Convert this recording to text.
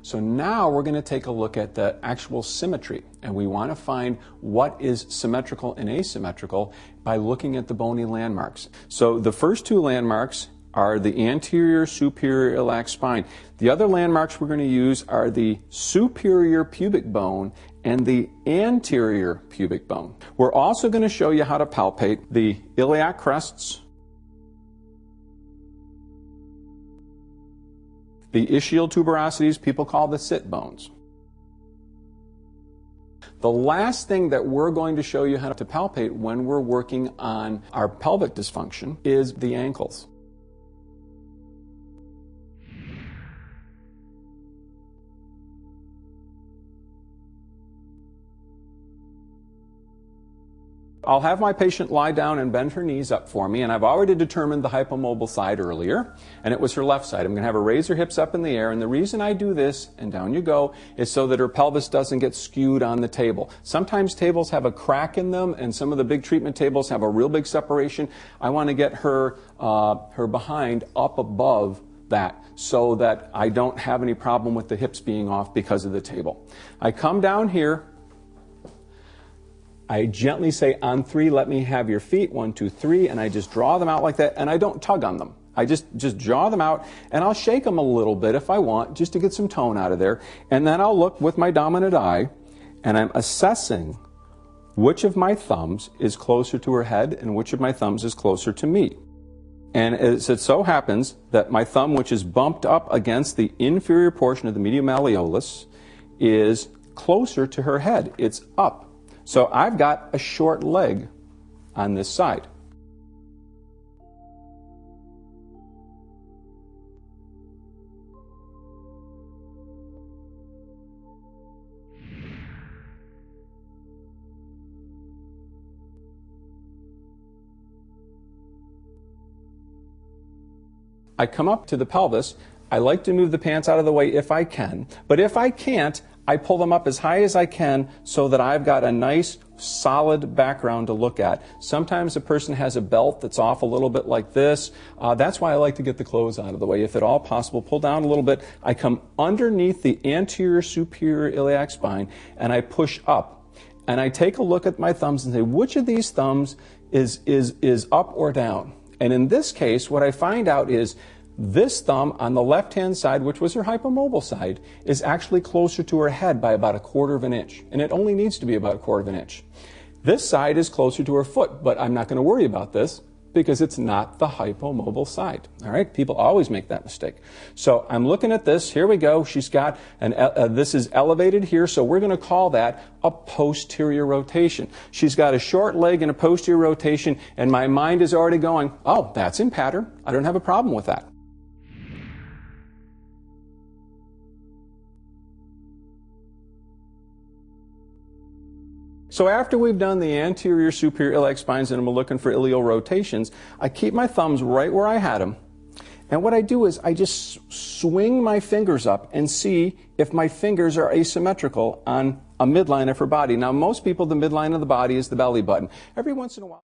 So now we're going to take a look at the actual symmetry, and we want to find what is symmetrical and asymmetrical by looking at the bony landmarks. So the first two landmarks are the anterior superior iliac spine. The other landmarks we're going to use are the superior pubic bone and the anterior pubic bone. We're also going to show you how to palpate the iliac crests, the ischial tuberosities, people call the sit bones. The last thing that we're going to show you how to palpate when we're working on our pelvic dysfunction is the ankles. I'll have my patient lie down and bend her knees up for me, and I've already determined the hypomobile side earlier, and it was her left side. I'm going to have her raise her hips up in the air, and the reason I do this, and down you go, is so that her pelvis doesn't get skewed on the table. Sometimes tables have a crack in them, and some of the big treatment tables have a real big separation. I want to get her behind up above that so that I don't have any problem with the hips being off because of the table. I come down here. I gently say, on 3, let me have your feet, 1, 2, 3, and I just draw them out like that, and I don't tug on them. I just draw them out, and I'll shake them a little bit if I want, just to get some tone out of there, and then I'll look with my dominant eye, and I'm assessing which of my thumbs is closer to her head and which of my thumbs is closer to me. And as it so happens that my thumb, which is bumped up against the inferior portion of the medial malleolus, is closer to her head. It's up. So I've got a short leg on this side. I come up to the pelvis. I like to move the pants out of the way if I can, but if I can't, I pull them up as high as I can so that I've got a nice solid background to look at. Sometimes a person has a belt that's off a little bit like this. That's why I like to get the clothes out of the way. If at all possible, pull down a little bit. I come underneath the anterior superior iliac spine and I push up. And I take a look at my thumbs and say, which of these thumbs is up or down? And in this case, what I find out is this thumb on the left-hand side, which was her hypomobile side, is actually closer to her head by about 1/4 of an inch. And it only needs to be about 1/4 of an inch. This side is closer to her foot, but I'm not going to worry about this because it's not the hypomobile side. All right? People always make that mistake. So I'm looking at this. Here we go. She's got this is elevated here, so we're going to call that a posterior rotation. She's got a short leg and a posterior rotation, and my mind is already going, oh, that's in pattern. I don't have a problem with that. So after we've done the anterior superior iliac spines and I'm looking for ileal rotations, I keep my thumbs right where I had them. And what I do is I just swing my fingers up and see if my fingers are asymmetrical on a midline of her body. Now, most people, the midline of the body is the belly button. Every once in a while,